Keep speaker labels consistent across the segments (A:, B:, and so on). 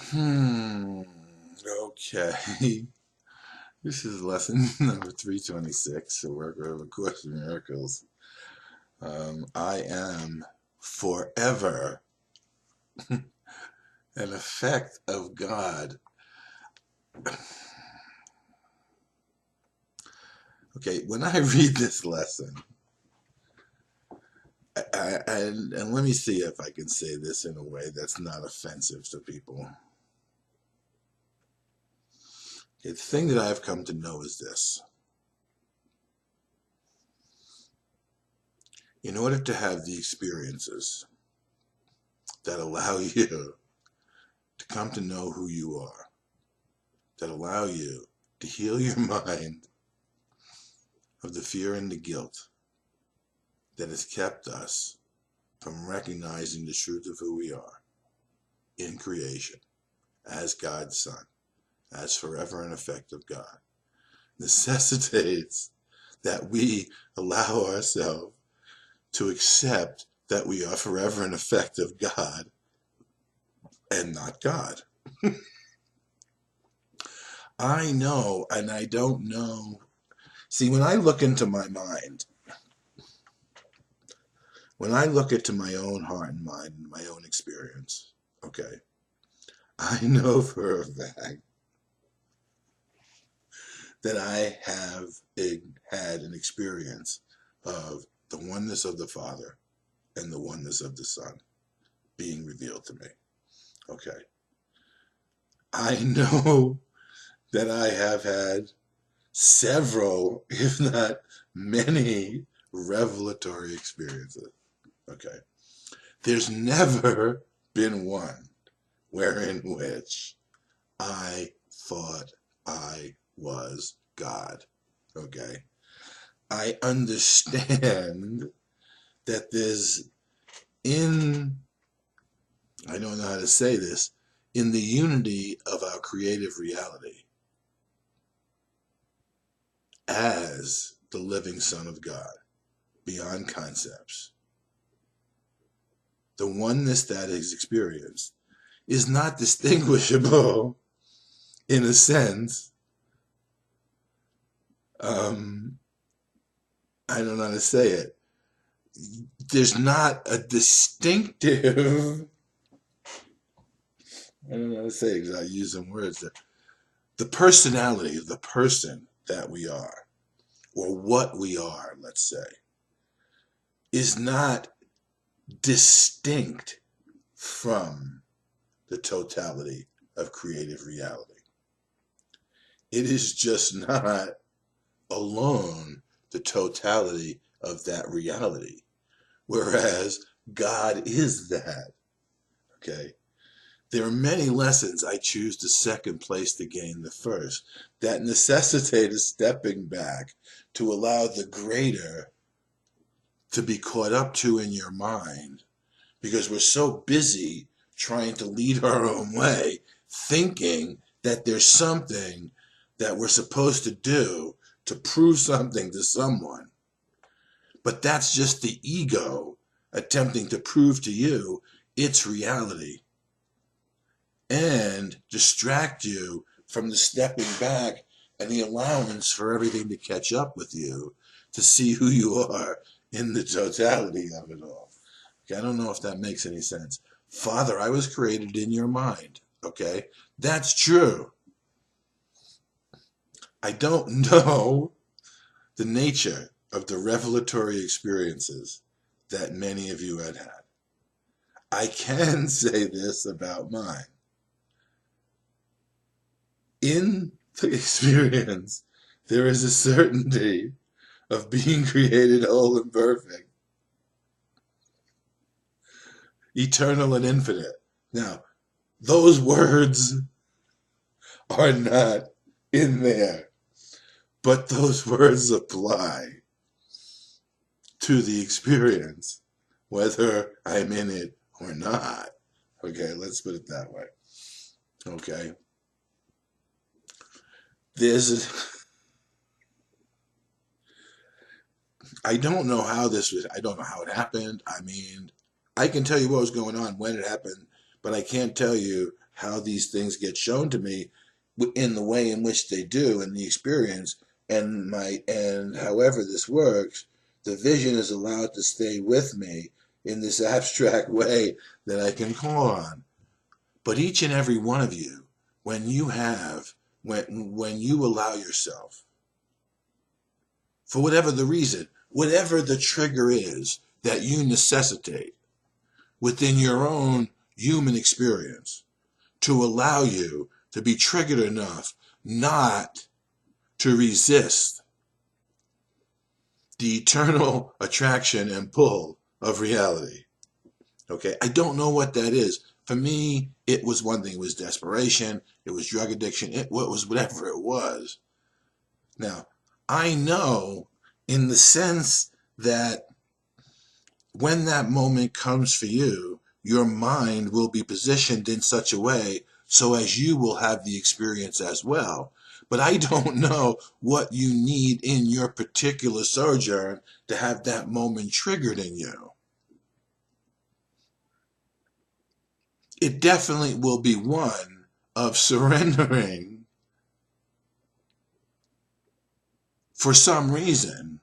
A: Hmm. Okay. This is lesson number 326, a work of A Course in Miracles. I am forever an effect of God. Okay, when I read this lesson, and let me see if I can say this in a way that's not offensive to people. Okay, the thing that I've come to know is this. In order to have the experiences that allow you to come to know who you are, that allow you to heal your mind of the fear and the guilt that has kept us from recognizing the truth of who we are in creation, as God's Son, as forever an effect of God, necessitates that we allow ourselves to accept that we are forever an effect of God and not God. I know, and I don't know. See, when I look into my mind, when I look into my own heart and mind and my own experience, okay, I know for a fact that I have had an experience of the oneness of the Father and the oneness of the Son being revealed to me. Okay. I know that I have had several, if not many, revelatory experiences. Okay. There's never been one wherein which I thought I was God. Okay. I understand that I don't know how to say this, in the unity of our creative reality as the living Son of God, beyond concepts. The oneness that is experienced is not distinguishable in a sense. I don't know how to say it. There's not a distinctive, I don't know how to say it because I use some words. The personality of the person that we are, or what we are, let's say, is not distinct from the totality of creative reality. It is just not alone the totality of that reality, whereas God is that. Okay? There are many lessons I choose to second place to gain the first that necessitate a stepping back to allow the greater to be caught up to in your mind, because we're so busy trying to lead our own way, thinking that there's something that we're supposed to do to prove something to someone. But that's just the ego attempting to prove to you its reality and distract you from the stepping back and the allowance for everything to catch up with you to see who you are in the totality of it all. Okay, I don't know if that makes any sense. Father, I was created in your mind. Okay, that's true. I don't know the nature of the revelatory experiences that many of you had had. I can say this about mine. In the experience, there is a certainty of being created whole and perfect, eternal and infinite. Now, those words are not in there, but those words apply to the experience, whether I'm in it or not. Okay, let's put it that way. Okay. I don't know how I don't know how it happened. I mean, I can tell you what was going on when it happened, but I can't tell you how these things get shown to me in the way in which they do in the experience, and however this works, the vision is allowed to stay with me in this abstract way that I can call on. But each and every one of you, when you allow yourself, for whatever the reason, whatever the trigger is that you necessitate within your own human experience, to allow you to be triggered enough not to resist the eternal attraction and pull of reality. Okay, I don't know what that is. For me, it was one thing. It was desperation. It was drug addiction. It was whatever it was. Now, I know in the sense that when that moment comes for you, your mind will be positioned in such a way so as you will have the experience as well. But I don't know what you need in your particular sojourn to have that moment triggered in you. It definitely will be one of surrendering for some reason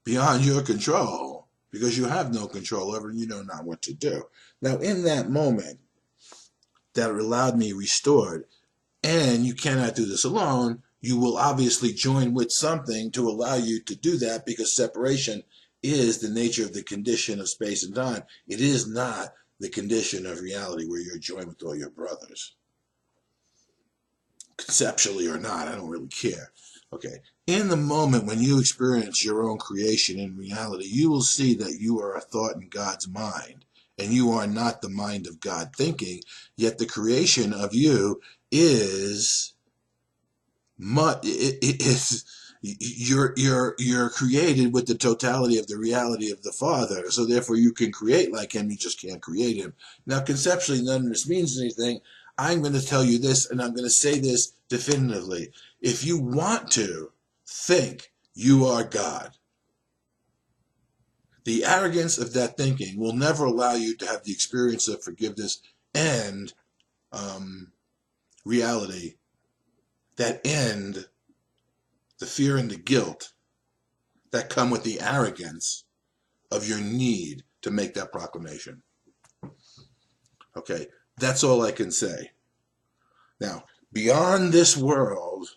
A: beyond your control, because you have no control over it, you know not what to do. Now, in that moment that allowed me restored, and you cannot do this alone, you will obviously join with something to allow you to do that, because separation is the nature of the condition of space and time. It is not the condition of reality where you're joined with all your brothers. Conceptually or not, I don't really care. Okay. In the moment when you experience your own creation in reality, you will see that you are a thought in God's mind, and you are not the mind of God thinking, yet the creation of you is you're created with the totality of the reality of the Father. So therefore you can create like him, you just can't create him. Now conceptually none of this means anything. I'm going to tell you this, and I'm going to say this definitively. If you want to think you are God, the arrogance of that thinking will never allow you to have the experience of forgiveness and reality that end the fear and the guilt that come with the arrogance of your need to make that proclamation. Okay, that's all I can say. Now, beyond this world,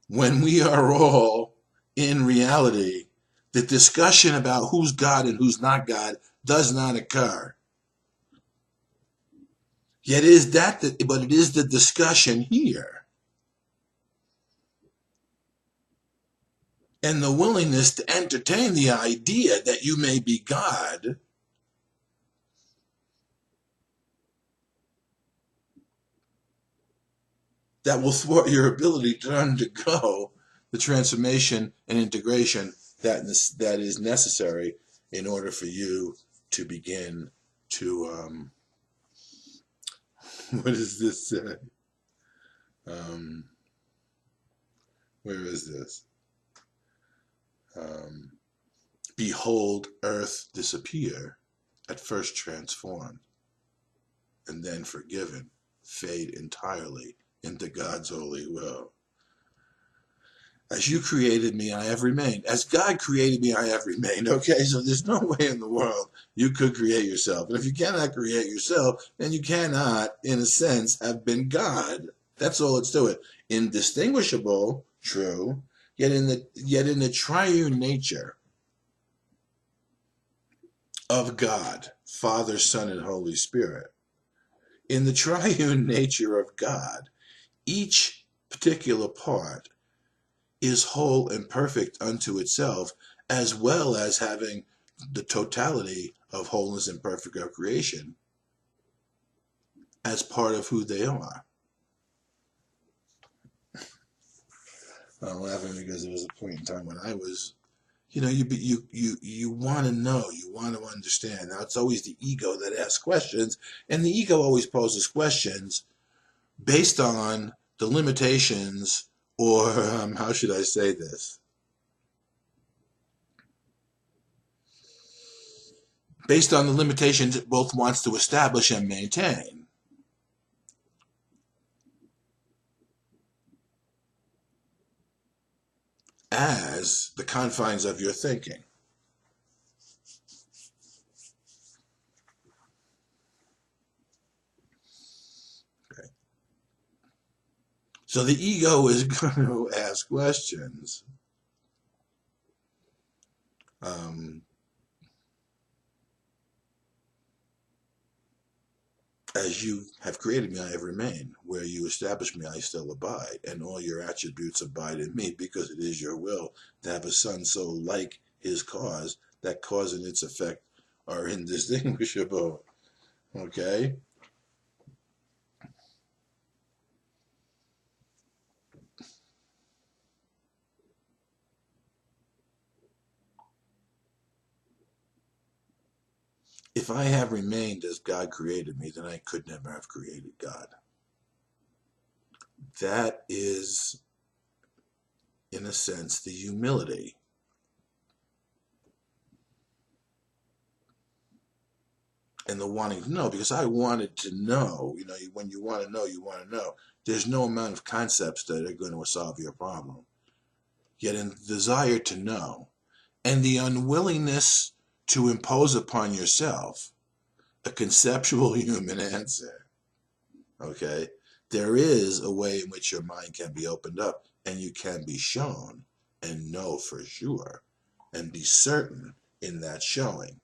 A: when we are all in reality, the discussion about who's God and who's not God does not occur. Yet it is but it is the discussion here. And the willingness to entertain the idea that you may be God that will thwart your ability to undergo the transformation and integration that is necessary in order for you to begin to, what does this say? Where is this? Behold earth disappear, at first transformed, and then forgiven, fade entirely into God's holy will. As you created me, I have remained. As God created me, I have remained. Okay, so there's no way in the world you could create yourself. And if you cannot create yourself, then you cannot, in a sense, have been God. That's all it's to it. Indistinguishable, true, yet in the triune nature of God, Father, Son, and Holy Spirit, in the triune nature of God, each particular part is whole and perfect unto itself, as well as having the totality of wholeness and perfect of creation as part of who they are. I'm laughing because there was a point in time when I was, you want to know, you want to understand. Now it's always the ego that asks questions, and the ego always poses questions based on the limitations, or how should I say this? Based on the limitations it both wants to establish and maintain. as the confines of your thinking. Okay. So the ego is going to ask questions. As you have created me, I have remained. Where you establish me, I still abide. And all your attributes abide in me, because it is your will to have a son so like his cause, that cause and its effect are indistinguishable. Okay? If I have remained as God created me, then I could never have created God. That is, in a sense, the humility. And the wanting to know, because I wanted to know. You know, when you want to know, you want to know. There's no amount of concepts that are going to solve your problem. Yet in the desire to know and the unwillingness to impose upon yourself a conceptual human answer, okay, there is a way in which your mind can be opened up and you can be shown and know for sure and be certain in that showing.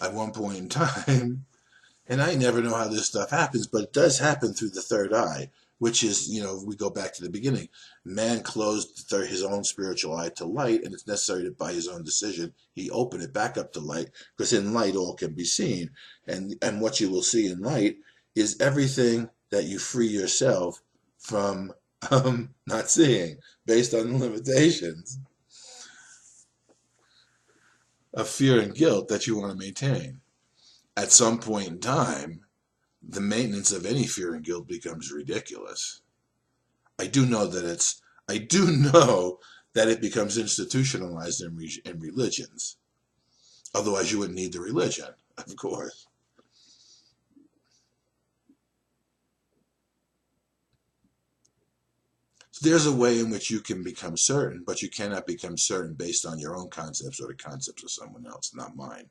A: At one point in time, and I never know how this stuff happens, but it does happen through the third eye, which is, you know, we go back to the beginning. Man closed his own spiritual eye to light, and it's necessary that by his own decision, he open it back up to light, because in light all can be seen. And what you will see in light is everything that you free yourself from not seeing, based on the limitations of fear and guilt that you want to maintain. At some point in time, the maintenance of any fear and guilt becomes ridiculous. I do know that it becomes institutionalized in religions. Otherwise, you wouldn't need the religion, of course. So there's a way in which you can become certain, but you cannot become certain based on your own concepts or the concepts of someone else, not mine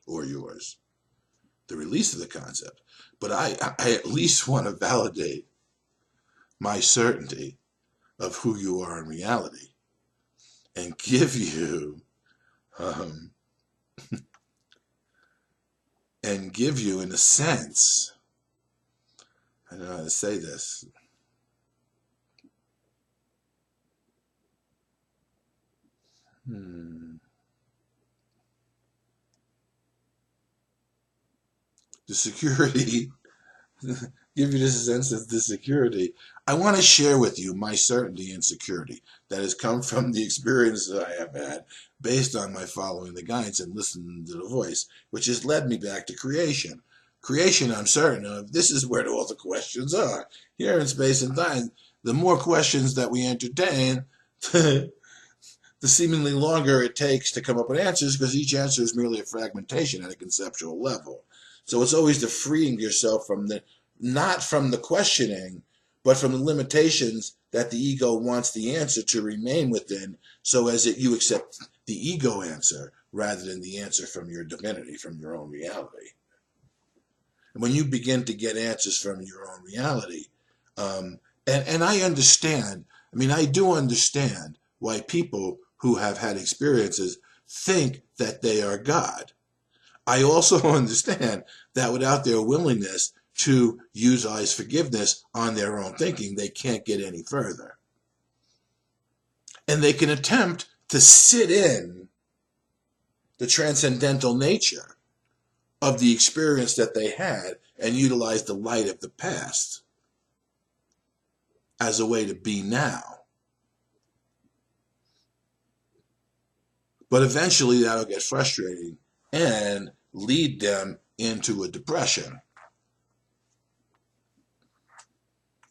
A: or yours. The release of the concept. But I at least want to validate my certainty of who you are in reality and give you in a sense, I don't know how to say this, the security, give you this sense of the security. I want to share with you my certainty and security that has come from the experiences I have had based on my following the guidance and listening to the voice, which has led me back to creation. Creation, I'm certain of, this is where all the questions are. Here in space and time, the more questions that we entertain, the seemingly longer it takes to come up with answers, because each answer is merely a fragmentation at a conceptual level. So it's always the freeing yourself from not from the questioning, but from the limitations that the ego wants the answer to remain within, so as you accept the ego answer rather than the answer from your divinity, from your own reality. And when you begin to get answers from your own reality, and I understand, I do understand why people who have had experiences think that they are God. I also understand that without their willingness to utilize forgiveness on their own thinking, they can't get any further. And they can attempt to sit in the transcendental nature of the experience that they had and utilize the light of the past as a way to be now. But eventually that'll get frustrating and lead them into a depression.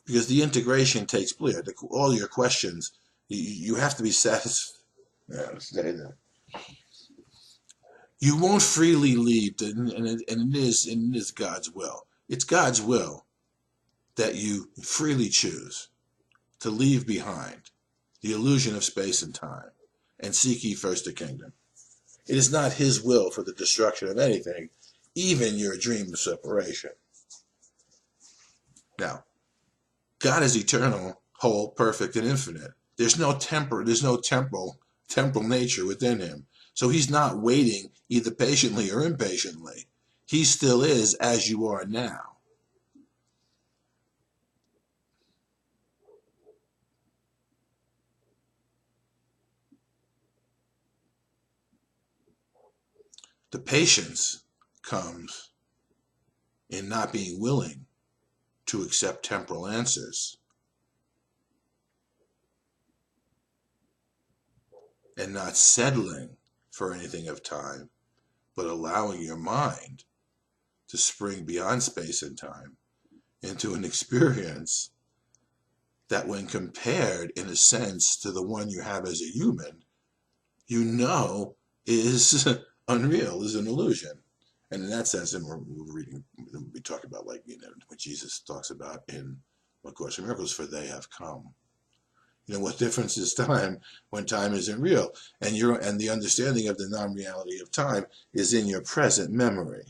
A: Because the integration takes place. All your questions, you have to be satisfied. Yeah, stay there. You won't freely leave, and it is God's will. It's God's will that you freely choose to leave behind the illusion of space and time, and seek ye first the kingdom. It is not his will for the destruction of anything, even your dream of separation. Now, God is eternal, whole, perfect, and infinite. There's no temporal nature within him. So he's not waiting either patiently or impatiently. He still is as you are now. The patience comes in not being willing to accept temporal answers and not settling for anything of time, but allowing your mind to spring beyond space and time into an experience that, when compared in a sense to the one you have as a human, you know is unreal, is an illusion. And in that sense, and we talk about, like, what Jesus talks about in A Course in Miracles, for they have come. What difference is time when time isn't real? And the understanding of the non-reality of time is in your present memory.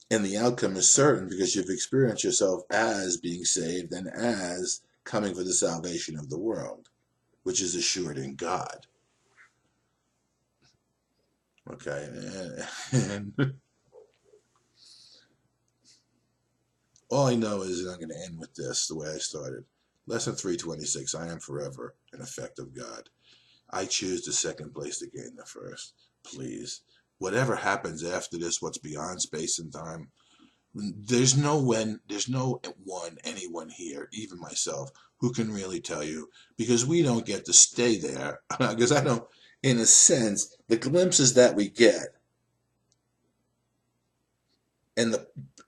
A: And the outcome is certain because you've experienced yourself as being saved and as coming for the salvation of the world, which is assured in God. Okay, and all I know is that I'm going to end with this the way I started. Lesson 326, I am forever an effect of God. I choose the second place to gain the first. Please, whatever happens after this, what's beyond space and time, there's no one anyone here, even myself, who can really tell you, because we don't get to stay there. Because I don't, in a sense, the glimpses that we get and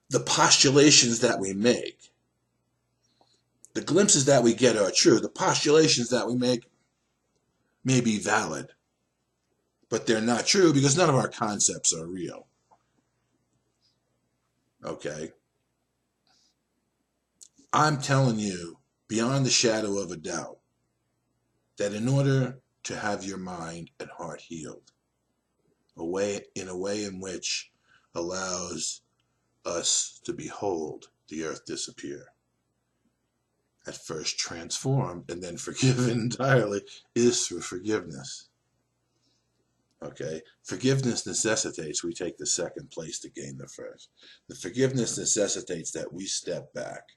A: the postulations that we make, the glimpses that we get are true. The postulations that we make may be valid, but they're not true because none of our concepts are real. Okay? I'm telling you, beyond the shadow of a doubt, that in order to have your mind and heart healed, in a way in which allows us to behold the earth disappear, at first transformed and then forgiven entirely, is through forgiveness. Okay? Forgiveness necessitates we take the second place to gain the first. The forgiveness necessitates that we step back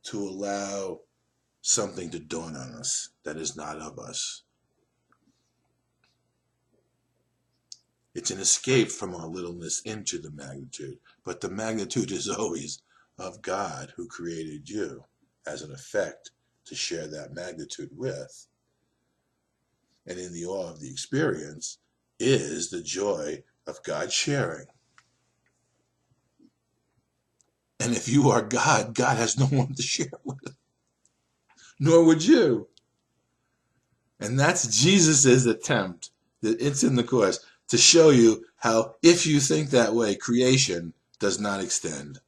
A: to allow something to dawn on us that is not of us. It's an escape from our littleness into the magnitude, but the magnitude is always of God, who created you as an effect to share that magnitude with. And in the awe of the experience is the joy of God sharing. And if you are God, God has no one to share with, nor would you. And that's Jesus's attempt, that it's in the Course, to show you how, if you think that way, creation does not extend.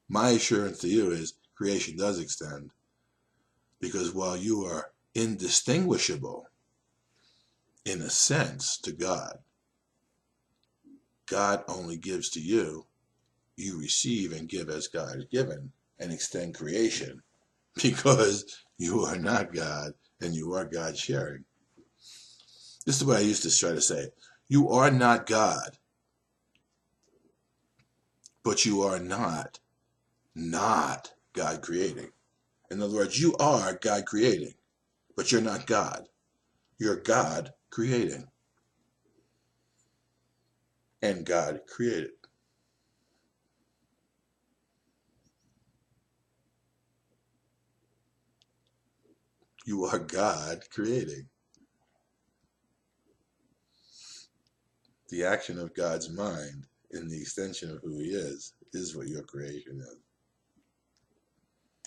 A: My assurance to you is creation does extend, because while you are indistinguishable, in a sense, to God, God only gives to you, you receive and give as God has given, and extend creation, because you are not God and you are God sharing. This is the way I used to try to say it. You are not God, but you are not God creating. In other words, you are God creating, but you're not God. You're God creating. And God created. You are God creating. The action of God's mind in the extension of who he is what your creation is.